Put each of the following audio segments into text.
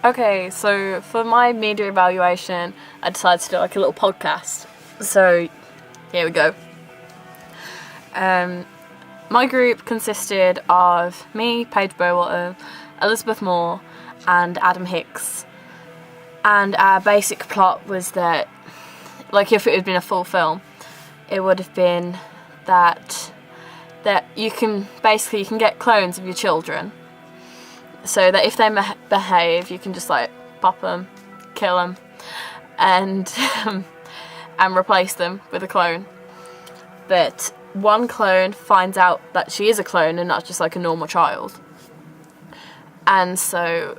Okay, so for my media evaluation, I decided to do like a little podcast. So here we go. My group consisted of me, Paige Bowater, Elizabeth Moore, and Adam Hicks. And our basic plot was that, like, if it had been a full film, it would have been that you can get clones of your children, so that if they behave, you can just like pop them, kill them, and replace them with a clone. But one clone finds out that she is a clone and not just like a normal child, and so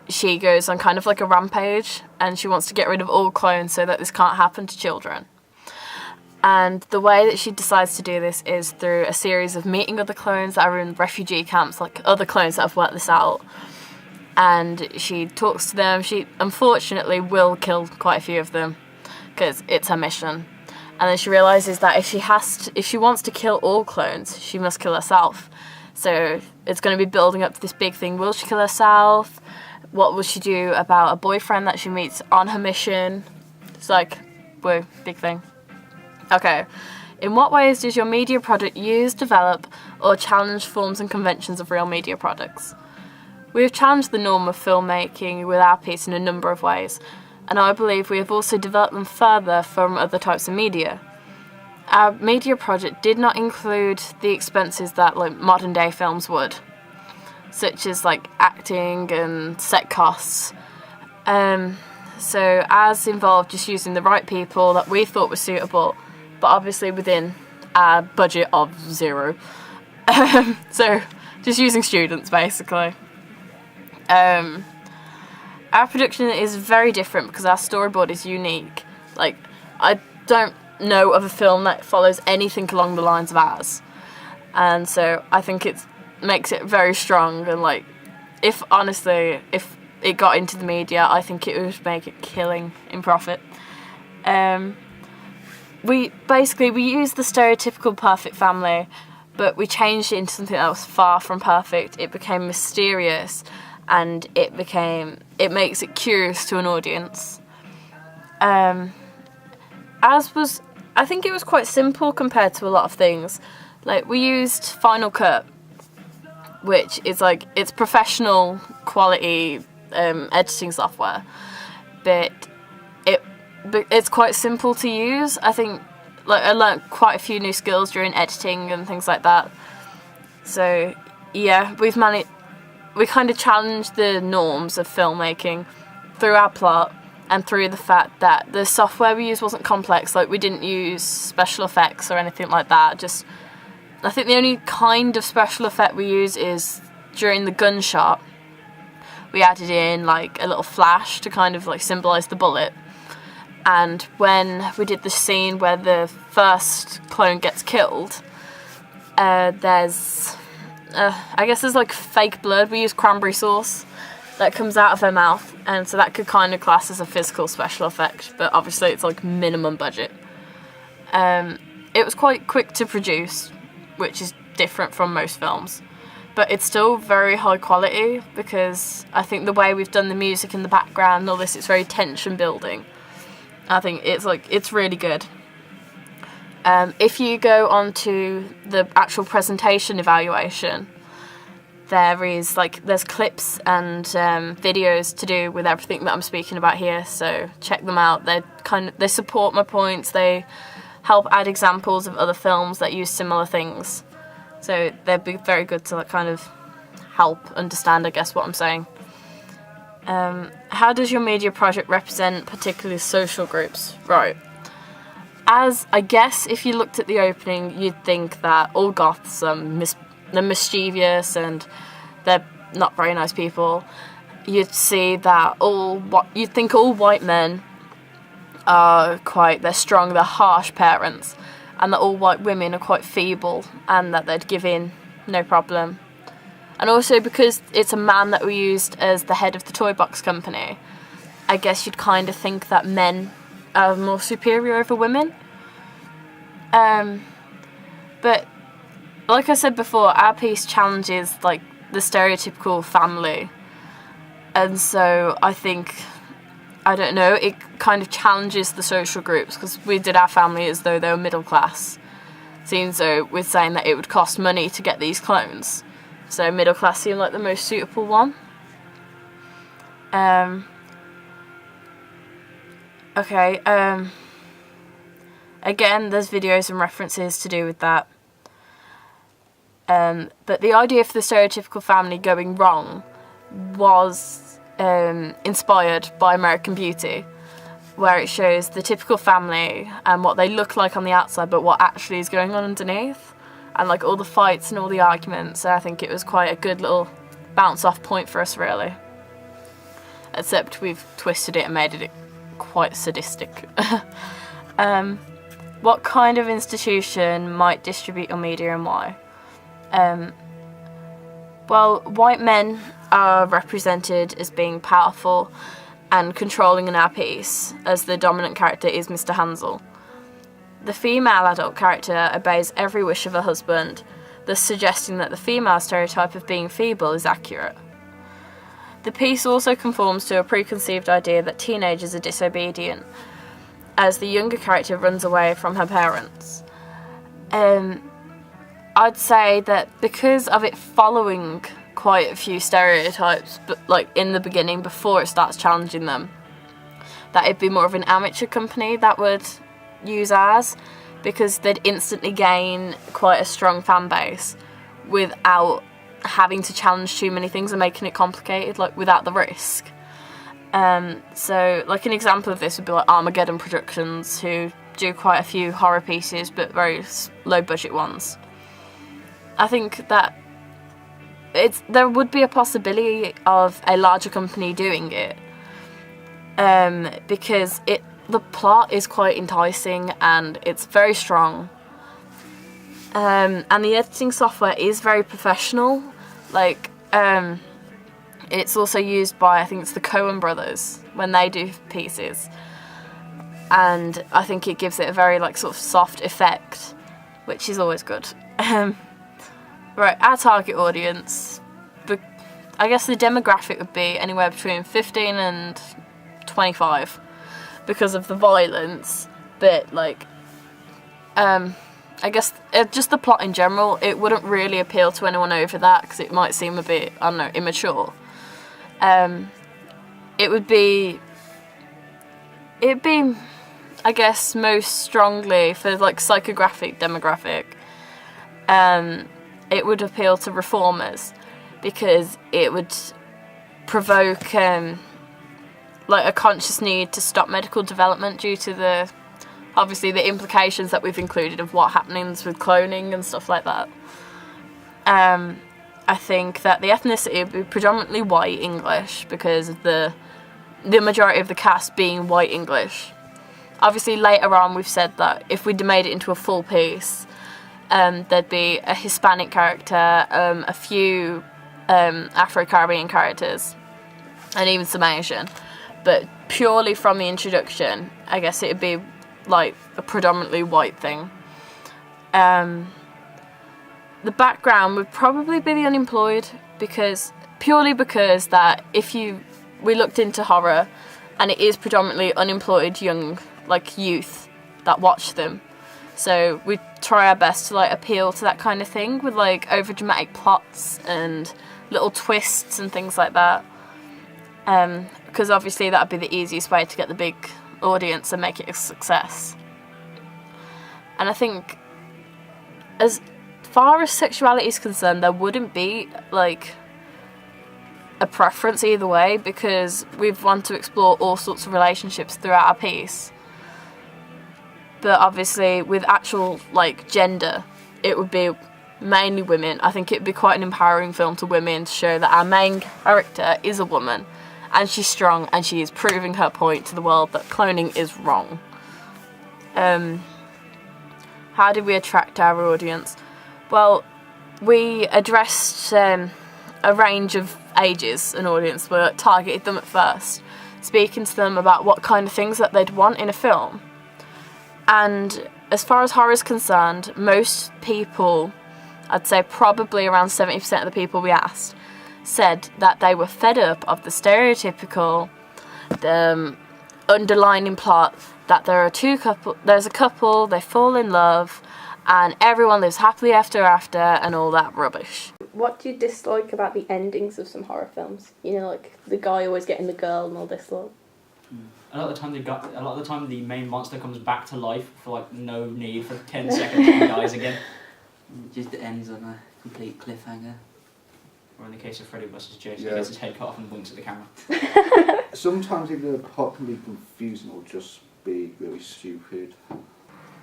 she goes on kind of like a rampage, and she wants to get rid of all clones so that this can't happen to children. And the way that she decides to do this is through a series of meeting other clones that are in refugee camps, like other clones that have worked this out. And she talks to them. She unfortunately will kill quite a few of them because it's her mission. And then she realises that if she wants to kill all clones, she must kill herself. So it's going to be building up to this big thing. Will she kill herself? What will she do about a boyfriend that she meets on her mission? It's like, whoa, big thing. Okay, in what ways does your media product use, develop, or challenge forms and conventions of real media products? We have challenged the norm of filmmaking with our piece in a number of ways, and I believe we have also developed them further from other types of media. Our media project did not include the expenses that like modern day films would, such as like acting and set costs. So ours involved just using the right people that we thought were suitable, but obviously within our budget of 0. So just using students basically. Our production is very different because our storyboard is unique. Like, I don't know of a film that follows anything along the lines of ours, and so I think it makes it very strong. And like, if it got into the media, I think it would make it killing in profit. We used the stereotypical perfect family, but we changed it into something that was far from perfect. It became mysterious, and it makes it curious to an audience. I think it was quite simple compared to a lot of things. Like, we used Final Cut, which is like, it's professional quality editing software, but it's quite simple to use. I think, like, I learnt quite a few new skills during editing and things like that. So yeah, we kind of challenged the norms of filmmaking through our plot and through the fact that the software we used wasn't complex. Like, we didn't use special effects or anything like that. I think the only kind of special effect we use is during the gunshot. We added in like a little flash to kind of like symbolise the bullet. And when we did the scene where the first clone gets killed, there's like fake blood. We use cranberry sauce that comes out of her mouth, and so that could kind of class as a physical special effect, but obviously it's like minimum budget. It was quite quick to produce, which is different from most films, but it's still very high quality because I think the way we've done the music in the background and all this, it's very tension building. I think it's really good. If you go on to the actual presentation evaluation, there's clips and videos to do with everything that I'm speaking about here, so check them out. They support my points. They help add examples of other films that use similar things, so they'd be very good to kind of help understand, I guess, what I'm saying. How does your media project represent particular social groups? Right. As, I guess, if you looked at the opening, you'd think that all goths are mischievous and they're not very nice people. You'd see that you'd think all white men are they're strong, they're harsh parents, and that all white women are quite feeble and that they'd give in, no problem. And also, because it's a man that we used as the head of the toy box company, I guess you'd kind of think that men are more superior over women. But like I said before, our piece challenges like the stereotypical family. And so I think, I don't know, it kind of challenges the social groups, because we did our family as though they were middle class. Seems though we're saying that it would cost money to get these clones. So middle class seemed like the most suitable one. Okay, again, there's videos and references to do with that. But the idea for the stereotypical family going wrong was inspired by American Beauty, where it shows the typical family and what they look like on the outside, but what actually is going on underneath, and like all the fights and all the arguments. So I think it was quite a good little bounce off point for us, really. Except we've twisted it and made it quite sadistic. What kind of institution might distribute your media and why? Well, white men are represented as being powerful and controlling in our piece, as the dominant character is Mr. Hansel. The female adult character obeys every wish of her husband, thus suggesting that the female stereotype of being feeble is accurate. The piece also conforms to a preconceived idea that teenagers are disobedient, as the younger character runs away from her parents. I'd say that because of it following quite a few stereotypes, but like in the beginning, before it starts challenging them, that it'd be more of an amateur company that would use ours, because they'd instantly gain quite a strong fan base without having to challenge too many things and making it complicated, like without the risk. So like an example of this would be like Armageddon Productions, who do quite a few horror pieces but very low budget ones. I think that there would be a possibility of a larger company doing it, because the plot is quite enticing and it's very strong, and the editing software is very professional. Like it's also used by, I think it's the Coen brothers when they do pieces, and I think it gives it a very like sort of soft effect, which is always good. Right, our target audience, I guess the demographic would be anywhere between 15 and 25 because of the violence, but like I guess just the plot in general, it wouldn't really appeal to anyone over that, because it might seem a bit, I don't know, immature. It'd be I guess most strongly for like psychographic demographic, it would appeal to reformers, because it would provoke like a conscious need to stop medical development due to obviously the implications that we've included of what happens with cloning and stuff like that. I think that the ethnicity would be predominantly white English, because of the majority of the cast being white English. Obviously later on we've said that if we'd made it into a full piece, there'd be a Hispanic character, a few Afro-Caribbean characters, and even some Asian. But purely from the introduction, I guess it'd be like a predominantly white thing. The background would probably be the unemployed, purely because that we looked into horror, and it is predominantly unemployed young, like youth, that watch them. So we try our best to like appeal to that kind of thing with like over dramatic plots and little twists and things like that. Because obviously that would be the easiest way to get the big audience and make it a success. And I think as far as sexuality is concerned, there wouldn't be like a preference either way, because we want to explore all sorts of relationships throughout our piece. But obviously with actual like gender, it would be mainly women. I think it would be quite an empowering film to women, to show that our main character is a woman and she's strong and she is proving her point to the world that cloning is wrong. How did we attract our audience? Well, we addressed a range of ages and audience. We targeted them at first, speaking to them about what kind of things that they'd want in a film. And as far as horror is concerned, most people, I'd say probably around 70% of the people we asked, said that they were fed up of the stereotypical underlining plot that there's a couple, they fall in love, and everyone lives happily after and all that rubbish. What do you dislike about the endings of some horror films? You know, like the guy always getting the girl and all this lot. A lot of the time the main monster comes back to life for like no need for 10 seconds and dies again. It just ends on a complete cliffhanger. Or in the case of Freddy vs. Jason, he gets his head cut off and winks at the camera. Sometimes either the plot can be confusing or just be really stupid.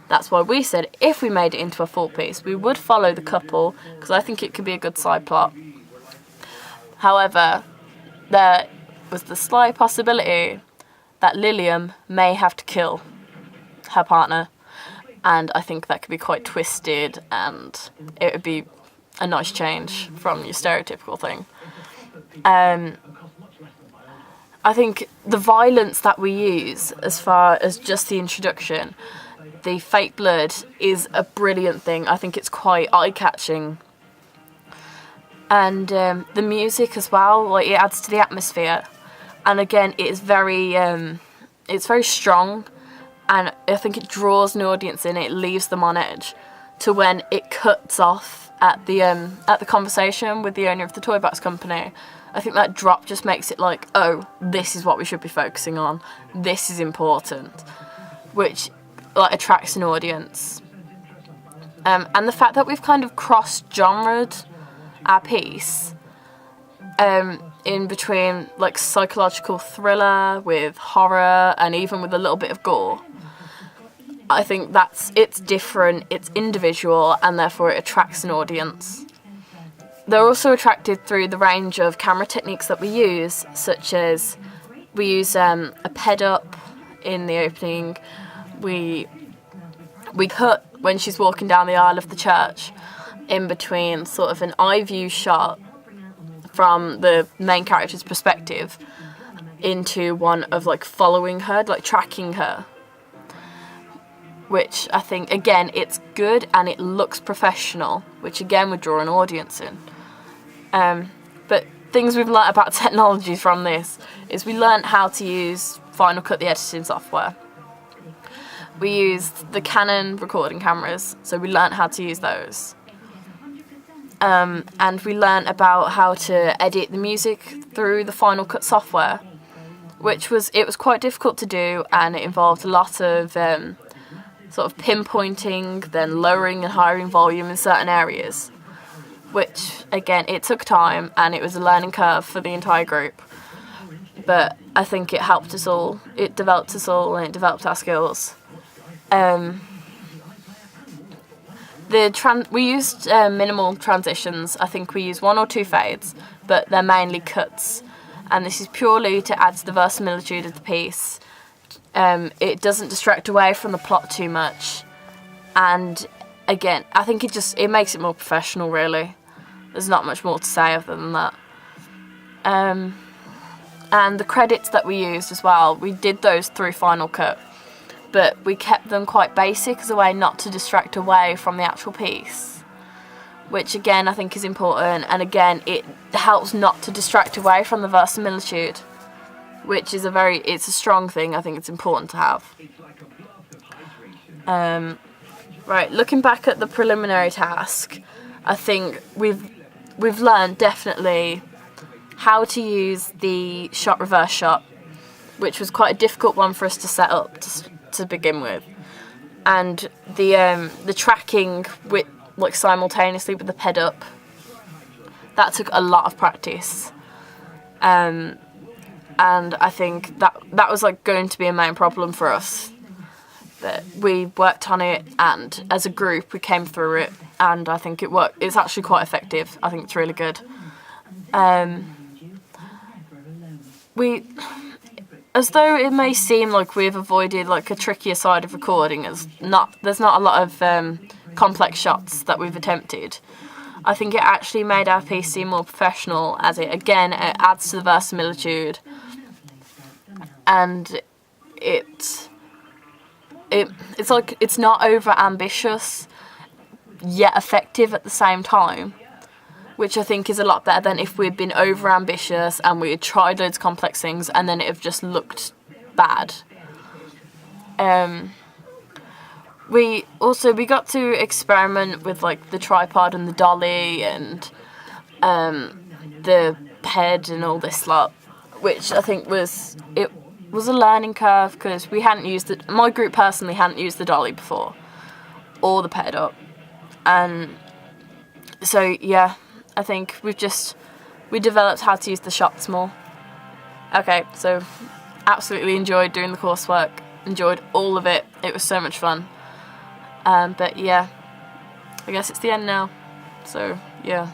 That's why we said if we made it into a full piece, we would follow the couple, because I think it could be a good side plot. However, there was the slight possibility that Lilium may have to kill her partner, and I think that could be quite twisted, and it would be a nice change from your stereotypical thing. I think the violence that we use as far as just the introduction, the fake blood, is a brilliant thing. I think it's quite eye-catching. And the music as well, like, it adds to the atmosphere. And again, it's very strong, and I think it draws an audience in. It leaves them on edge to when it cuts off at the conversation with the owner of the toy box company. I think that drop just makes it like, oh, this is what we should be focusing on. This is important, which like attracts an audience. And the fact that we've kind of cross-genred our piece in between like psychological thriller with horror and even with a little bit of gore, I think it's different, it's individual, and therefore it attracts an audience. They're also attracted through the range of camera techniques that we use, such as we use a ped-up in the opening. We cut when she's walking down the aisle of the church in between sort of an eye view shot from the main character's perspective into one of like following her, like tracking her. Which I think, again, it's good and it looks professional, which again would draw an audience in. But things we've learnt about technology from this is we learnt how to use Final Cut, the editing software. We used the Canon recording cameras, so we learnt how to use those. And we learnt about how to edit the music through the Final Cut software, which was quite difficult to do, and it involved a lot of sort of pinpointing, then lowering and highering volume in certain areas, which, again, it took time and it was a learning curve for the entire group. But I think it helped us all, it developed us all, and it developed our skills. We used minimal transitions. I think we used 1 or 2 fades, but they're mainly cuts. And this is purely to add to the verisimilitude of the piece. It doesn't distract away from the plot too much, and again, I think it makes it more professional, really. There's not much more to say other than that. And the credits that we used as well, we did those through Final Cut, but we kept them quite basic as a way not to distract away from the actual piece, which again I think is important, and again it helps not to distract away from the verisimilitude, which is it's a strong thing. I think it's important to have. Right, looking back at the preliminary task, I think we've learned definitely how to use the reverse shot, which was quite a difficult one for us to set up to begin with, and the tracking with like simultaneously with the ped-up, that took a lot of practice. And I think that was like going to be a main problem for us. But we worked on it, and as a group we came through it, and I think it worked. It's actually quite effective. I think it's really good. As though it may seem like we've avoided like a trickier side of recording, there's not a lot of complex shots that we've attempted. I think it actually made our piece seem more professional, as it adds to the verisimilitude, and it's like it's not over ambitious yet effective at the same time, which I think is a lot better than if we'd been over ambitious and we had tried loads of complex things and then it have just looked bad. We got to experiment with like the tripod and the dolly and the head and all this lot, which I think was a learning curve because we hadn't used it. My group personally hadn't used the dolly before or the ped up, and so yeah, I think we developed how to use the shots more. Okay, so absolutely enjoyed doing the coursework, enjoyed all of it. It was so much fun. But yeah, I guess it's the end now. So yeah.